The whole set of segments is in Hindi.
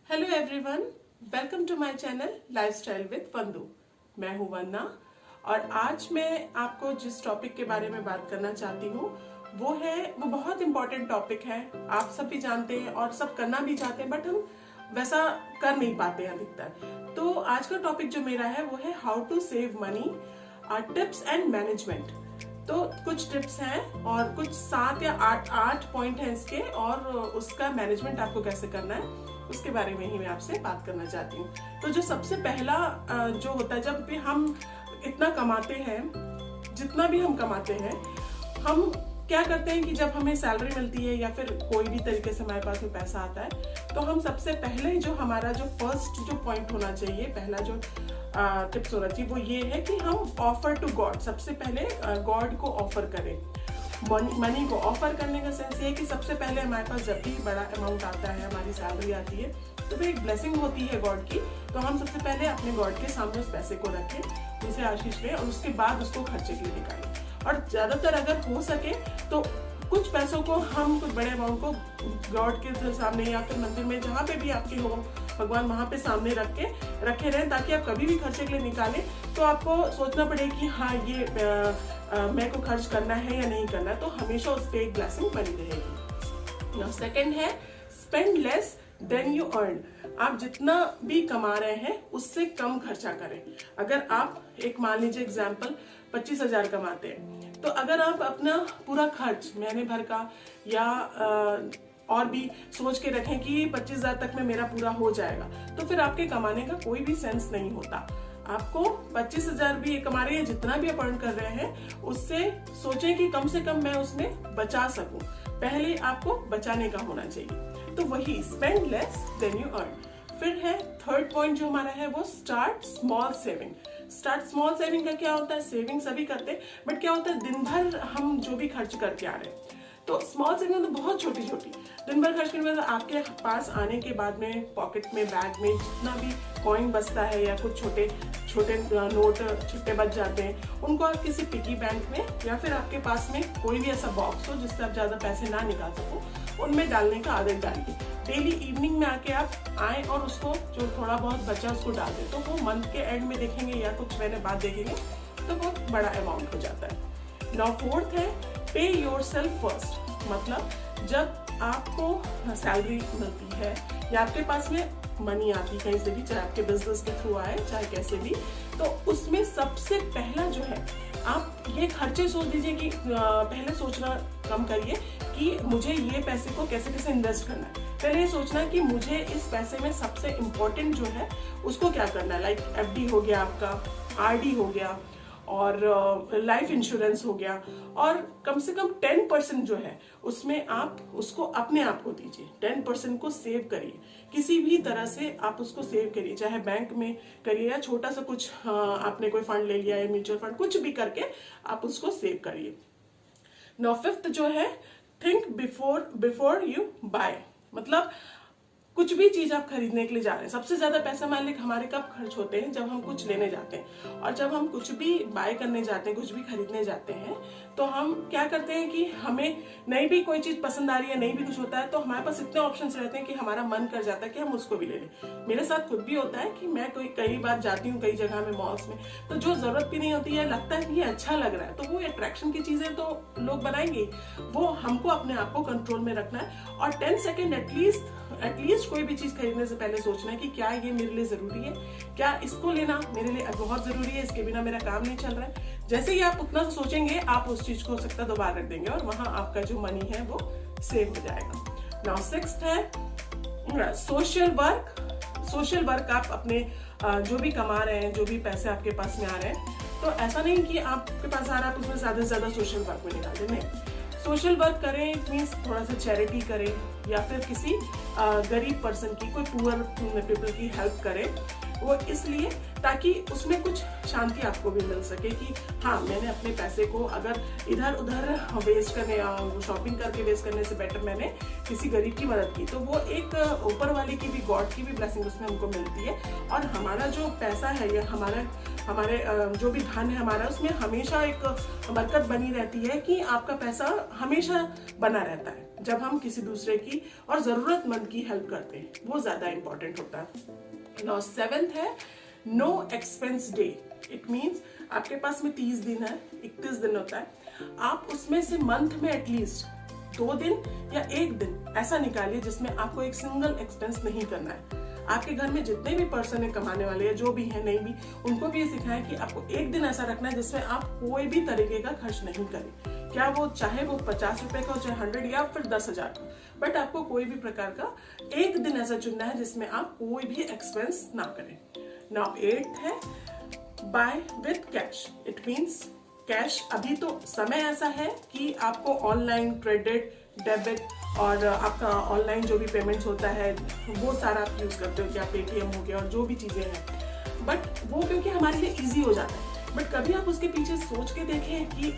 Hello everyone, welcome to my channel lifestyle with Vandu. मैं हूं वंदना और आज मैं आपको जिस टॉपिक के बारे में बात करना चाहती हूं वो बहुत इम्पोर्टेंट टॉपिक है। आप सब भी जानते हैं और सब करना भी चाहते हैं, बट हम वैसा कर नहीं पाते हैं अधिकतर। तो आज का टॉपिक जो मेरा है वो है how to save money, tips and management. तो कुछ टिप्स हैं और कुछ 7 या 8 पॉइंट हैं इसके, और उसका मैनेजमेंट आपको कैसे करना है उसके बारे में ही मैं आपसे बात करना चाहती हूँ। तो जो सबसे पहला जो होता है, जब भी हम इतना कमाते हैं, जितना भी हम कमाते हैं, हम क्या करते हैं कि जब हमें सैलरी मिलती है या फिर कोई भी तरीके से हमारे पास में पैसा आता है, तो हम सबसे पहले जो हमारा जो फर्स्ट जो पॉइंट होना चाहिए, पहला जो टिप्स होना चाहिए वो ये है कि हम ऑफर टू गॉड, सबसे पहले गॉड को ऑफर करें। मनी को ऑफर करने का सेंस ये है कि सबसे पहले हमारे पास जब भी बड़ा अमाउंट आता है, हमारी सैलरी आती है, तो वो एक ब्लेसिंग होती है गॉड की। तो हम सबसे पहले अपने गॉड के सामने उस पैसे को रखें, उनसे आशीष लें और उसके बाद उसको खर्चे के लिए निकालें। और ज्यादातर अगर हो सके तो कुछ पैसों को, हम कुछ बड़े अमाउंट को गॉड के सामने या फिर मंदिर में जहाँ पे भी आपके हो भगवान, वहां पे सामने रखे रहें, ताकि आप कभी भी खर्चे के लिए निकालें तो आपको सोचना पड़े कि हाँ ये मेरे को खर्च करना है या नहीं करना है। तो हमेशा उस पर एक ब्लेसिंग बनी रहेगी। सेकंड है spend less than you earn. आप जितना भी कमा रहे हैं उससे कम खर्चा करें। अगर आप एक मान लीजिए एग्जाम्पल 25,000 कमाते हैं, तो अगर आप अपना पूरा खर्च महीने भर का या और भी सोच के रखें कि 25,000 तक में मेरा पूरा हो जाएगा, तो फिर आपके कमाने का कोई भी सेंस नहीं होता। आपको 25,000 भी कमा रहे हैं, जितना भी अर्न कर रहे हैं, उससे सोचें कि कम से कम मैं उसमें बचा सकूं। पहले आपको बचाने का होना चाहिए। तो वही spend less than you earn. फिर है थर्ड पॉइंट जो हमारा है वो start small saving. Start small saving का क्या होता है? सेविंग सभी करते हैं, बट क्या होता है दिन भर हम जो भी खर्च करके आ रहे हैं, तो स्मॉल सेविंग तो बहुत छोटी छोटी दिन भर खर्च करने में, आपके पास आने के बाद में पॉकेट में, बैग में जितना भी कॉइन बचता है या कुछ छोटे छोटे नोट छिट्टे बच जाते हैं, उनको आप किसी पिगी बैंक में या फिर आपके पास में कोई भी ऐसा बॉक्स हो जिससे आप ज्यादा पैसे ना निकाल सको, उनमें डालने का आदत डालिए। डेली इवनिंग में आके आप आए और उसको जो थोड़ा बहुत बचा उसको डाल दें, तो वो मंथ के एंड में देखेंगे या कुछ महीने बाद देखेंगे तो वो बड़ा अमाउंट हो जाता है। नाउ फोर्थ है पे योरसेल्फ फर्स्ट। मतलब जब आपको सैलरी मिलती है या आपके पास में मनी आती कहीं से भी, चाहे आपके बिजनेस के थ्रू आए चाहे कैसे भी, तो उसमें सबसे पहला जो है, आप ये खर्चे सोच दीजिए कि पहले सोचना कम करिए कि मुझे ये पैसे को कैसे कैसे इन्वेस्ट करना है। पहले ये सोचना है कि मुझे इस पैसे में सबसे इम्पोर्टेंट जो है उसको क्या करना है। लाइक एफडी हो गया, आपका आरडी हो गया, और लाइफ इंश्योरेंस हो गया, और कम से कम 10% जो है उसमें आप उसको अपने आप को दीजिए। 10% को सेव करिए, किसी भी तरह से आप उसको सेव करिए, चाहे बैंक में करिए या छोटा सा कुछ आपने कोई फंड ले लिया है, म्यूचुअल फंड, कुछ भी करके आप उसको सेव करिए। नाउ फिफ्थ जो है थिंक बिफोर यू बाय। मतलब कुछ भी चीज आप खरीदने के लिए जा रहे हैं, सबसे ज्यादा पैसा मान लीजिए हमारे कब खर्च होते हैं? जब हम कुछ लेने जाते हैं। और जब हम कुछ भी बाय करने जाते हैं, कुछ भी खरीदने जाते हैं, तो हम क्या करते हैं कि हमें नहीं भी कोई चीज पसंद आ रही है, नहीं भी कुछ होता है, तो हमारे पास इतने ऑप्शंस रहते हैं कि हमारा मन कर जाता है कि हम उसको भी ले लें। मेरे साथ खुद भी होता है कि मैं कई बार जाती हूँ कई जगह में, मॉल्स में, तो जो जरूरत भी नहीं होती है, लगता है कि ये अच्छा लग रहा है, तो वो अट्रैक्शन की चीजें तो लोग बनाएंगे, वो हमको अपने आप को कंट्रोल में रखना है। और 10 सेकेंड एटलीस्ट कोई भी चीज खरीदने से पहले सोचना है कि क्या ये मेरे लिए जरूरी है, क्या इसको लेना मेरे लिए बहुत जरूरी है, इसके बिना मेरा काम नहीं चल रहा है। जैसे ही आप उतना सोचेंगे, आप उस चीज को हो सकता है दोबारा रख देंगे और वहां आपका जो मनी है वो सेव हो जाएगा। नाउ सिक्स्थ है सोशल वर्क। आप अपने जो भी कमा रहे हैं, जो भी पैसे आपके पास में आ रहे हैं, तो ऐसा नहीं कि आपके पास आ रहा है आप उसमें ज्यादा से ज्यादा सोशल वर्क में निकाल दें। नहीं, सोशल वर्क करें, इट मीन्स थोड़ा सा चैरिटी करें या फिर किसी गरीब पर्सन की, कोई पुअर पीपल की हेल्प करें। वो इसलिए ताकि उसमें कुछ शांति आपको भी मिल सके कि हाँ, मैंने अपने पैसे को अगर इधर उधर वेस्ट करने, शॉपिंग करके वेस्ट करने से बेटर मैंने किसी गरीब की मदद की, तो वो एक ऊपर वाले की भी, गॉड की भी ब्लेसिंग उसमें हमको मिलती है। और हमारा जो पैसा है या हमारे जो भी धन है हमारा, उसमें हमेशा एक बरकत बनी रहती है कि आपका पैसा हमेशा बना रहता है जब हम किसी दूसरे की और जरूरतमंद की हेल्प करते हैं, वो ज्यादा इंपॉर्टेंट होता है। नाउ 7th है no expense day. It means आपके पास में 30 दिन है, 31 दिन होता है, आप उसमें से मंथ में एटलीस्ट 2 दिन या 1 दिन ऐसा निकालिए जिसमें आपको एक सिंगल एक्सपेंस नहीं करना है। आपके घर में जितने भी पर्सन है कमाने वाले या जो भी है नहीं भी, उनको भी ये सिखाएं कि आपको 1 दिन ऐसा रखना है जिसमें आप कोई भी तरीके का खर्च नहीं करें। क्या वो चाहे वो 50 रुपए का हो, चाहे 100 या फिर 10,000 का, बट आपको कोई भी प्रकार का 1 दिन ऐसा चुनना है जिसमें आप कोई भी एक्सपेंस ना करें। नाउ 8th है buy with cash. It means cash, अभी तो समय ऐसा है कि आपको ऑनलाइन क्रेडिट, डेबिट और आपका ऑनलाइन जो भी पेमेंट्स होता है वो सारा आप यूज करते हो, क्या पेटीएम हो गया और जो भी चीजें हैं, बट वो क्योंकि हमारे लिए इजी हो जाता है। बट कभी आप उसके पीछे सोच के देखें कि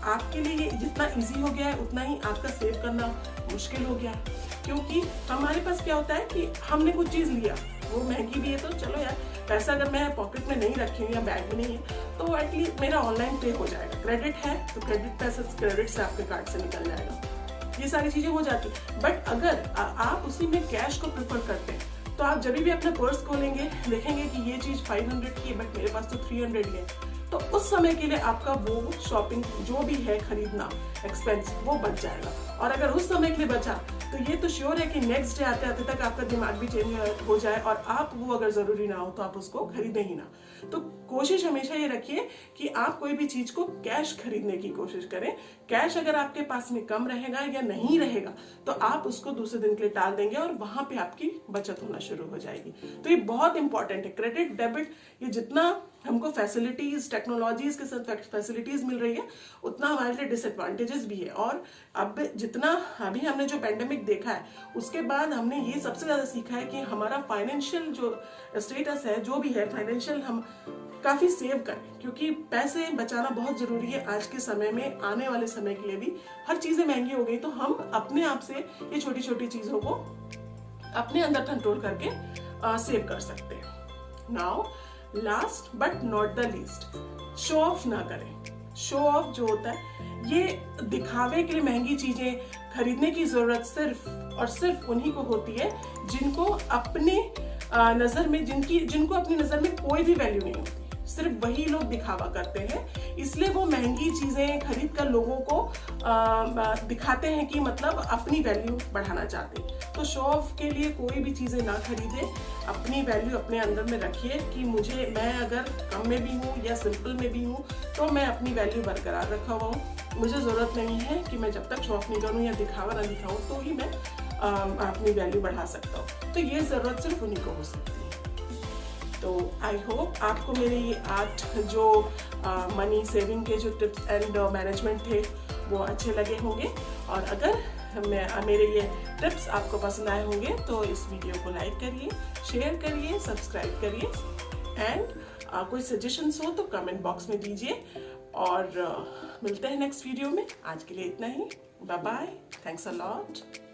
आपके लिए ये जितना इजी हो गया है उतना ही आपका सेव करना मुश्किल हो गया है। क्योंकि हमारे पास क्या होता है कि हमने कुछ चीज लिया, वो महंगी भी है, तो चलो यार पैसा अगर मैं पॉकेट में नहीं रखी हूँ या बैग में नहीं है तो एटलीस्ट मेरा ऑनलाइन पे हो जाएगा। क्रेडिट है तो क्रेडिट पैसा क्रेडिट से आपके कार्ड से निकल जाएगा, ये सारी चीजें हो जाती। बट अगर आप उसी में कैश को प्रेफर करते हैं तो आप जब भी अपना पर्स खोलेंगे देखेंगे कि ये चीज 500 की है बट मेरे पास तो 300 की है, तो उस समय के लिए आपका वो शॉपिंग जो भी है खरीदना एक्सपेंस वो बच जाएगा। और अगर उस समय के लिए बचा तो ये तो श्योर है कि नेक्स्ट डे आते आते तक आपका दिमाग भी चेंज हो जाए और आप वो अगर जरूरी ना हो तो आप उसको खरीदें ही ना। तो कोशिश हमेशा ये रखिए कि आप कोई भी चीज को कैश खरीदने की कोशिश करें। कैश अगर आपके पास में कम रहेगा या नहीं रहेगा तो आप उसको दूसरे दिन के लिए टाल देंगे और वहां पे आपकी बचत होना शुरू हो जाएगी। तो ये बहुत इंपॉर्टेंट है। क्रेडिट, डेबिट, ये जितना हमको फैसिलिटीज, टेक्नोलॉजीज के साथ फैसिलिटीज मिल रही है उतना हमारे लिए डिसएडवांटेजेस भी है। और अब जितना अभी हमने जो पेंडेमिक देखा है उसके बाद हमने ये सबसे ज्यादा सीखा है कि हमारा फाइनेंशियल जो स्टेटस है, जो भी है फाइनेंशियल, हम काफी सेव करें, क्योंकि पैसे बचाना बहुत जरूरी है आज के समय में। आने वाले समय के लिए भी हर चीजें महंगी हो गई, तो हम अपने आप से ये छोटी छोटी चीजों को अपने अंदर कंट्रोल करके सेव कर सकते हैं। Now last but not the least, show off ना करें। शो ऑफ जो होता है ये दिखावे के लिए महंगी चीजें खरीदने की जरूरत सिर्फ और सिर्फ उन्हीं को होती है जिनको अपने नजर में जिनको अपनी नजर में कोई भी वैल्यू नहीं होती। सिर्फ वही लोग दिखावा करते हैं, इसलिए वो महंगी चीजें खरीद कर लोगों को दिखाते हैं कि मतलब अपनी वैल्यू बढ़ाना चाहते हैं। तो शो ऑफ के लिए कोई भी चीजें ना खरीदें, अपनी वैल्यू अपने अंदर में रखिए कि मैं अगर कम में भी हूँ या सिंपल में भी हूँ तो मैं अपनी वैल्यू बरकरार रखा हुआ हूँ। मुझे जरूरत नहीं है कि मैं जब तक शो ऑफ नहीं करूँ या दिखावा ना दिखाऊँ तो ही मैं अपनी वैल्यू बढ़ा सकता हूँ। तो ये जरूरत सिर्फ उन्हीं को हो सकती है। तो आई होप आपको मेरे ये 8 जो मनी सेविंग के जो टिप्स एंड मैनेजमेंट थे वो अच्छे लगे होंगे। और अगर मेरे ये टिप्स आपको पसंद आए होंगे तो इस वीडियो को लाइक करिए, शेयर करिए, सब्सक्राइब करिए एंड कोई सजेशंस हो तो कमेंट बॉक्स में दीजिए। और मिलते हैं नेक्स्ट वीडियो में। आज के लिए इतना ही। Bye bye, thanks a lot.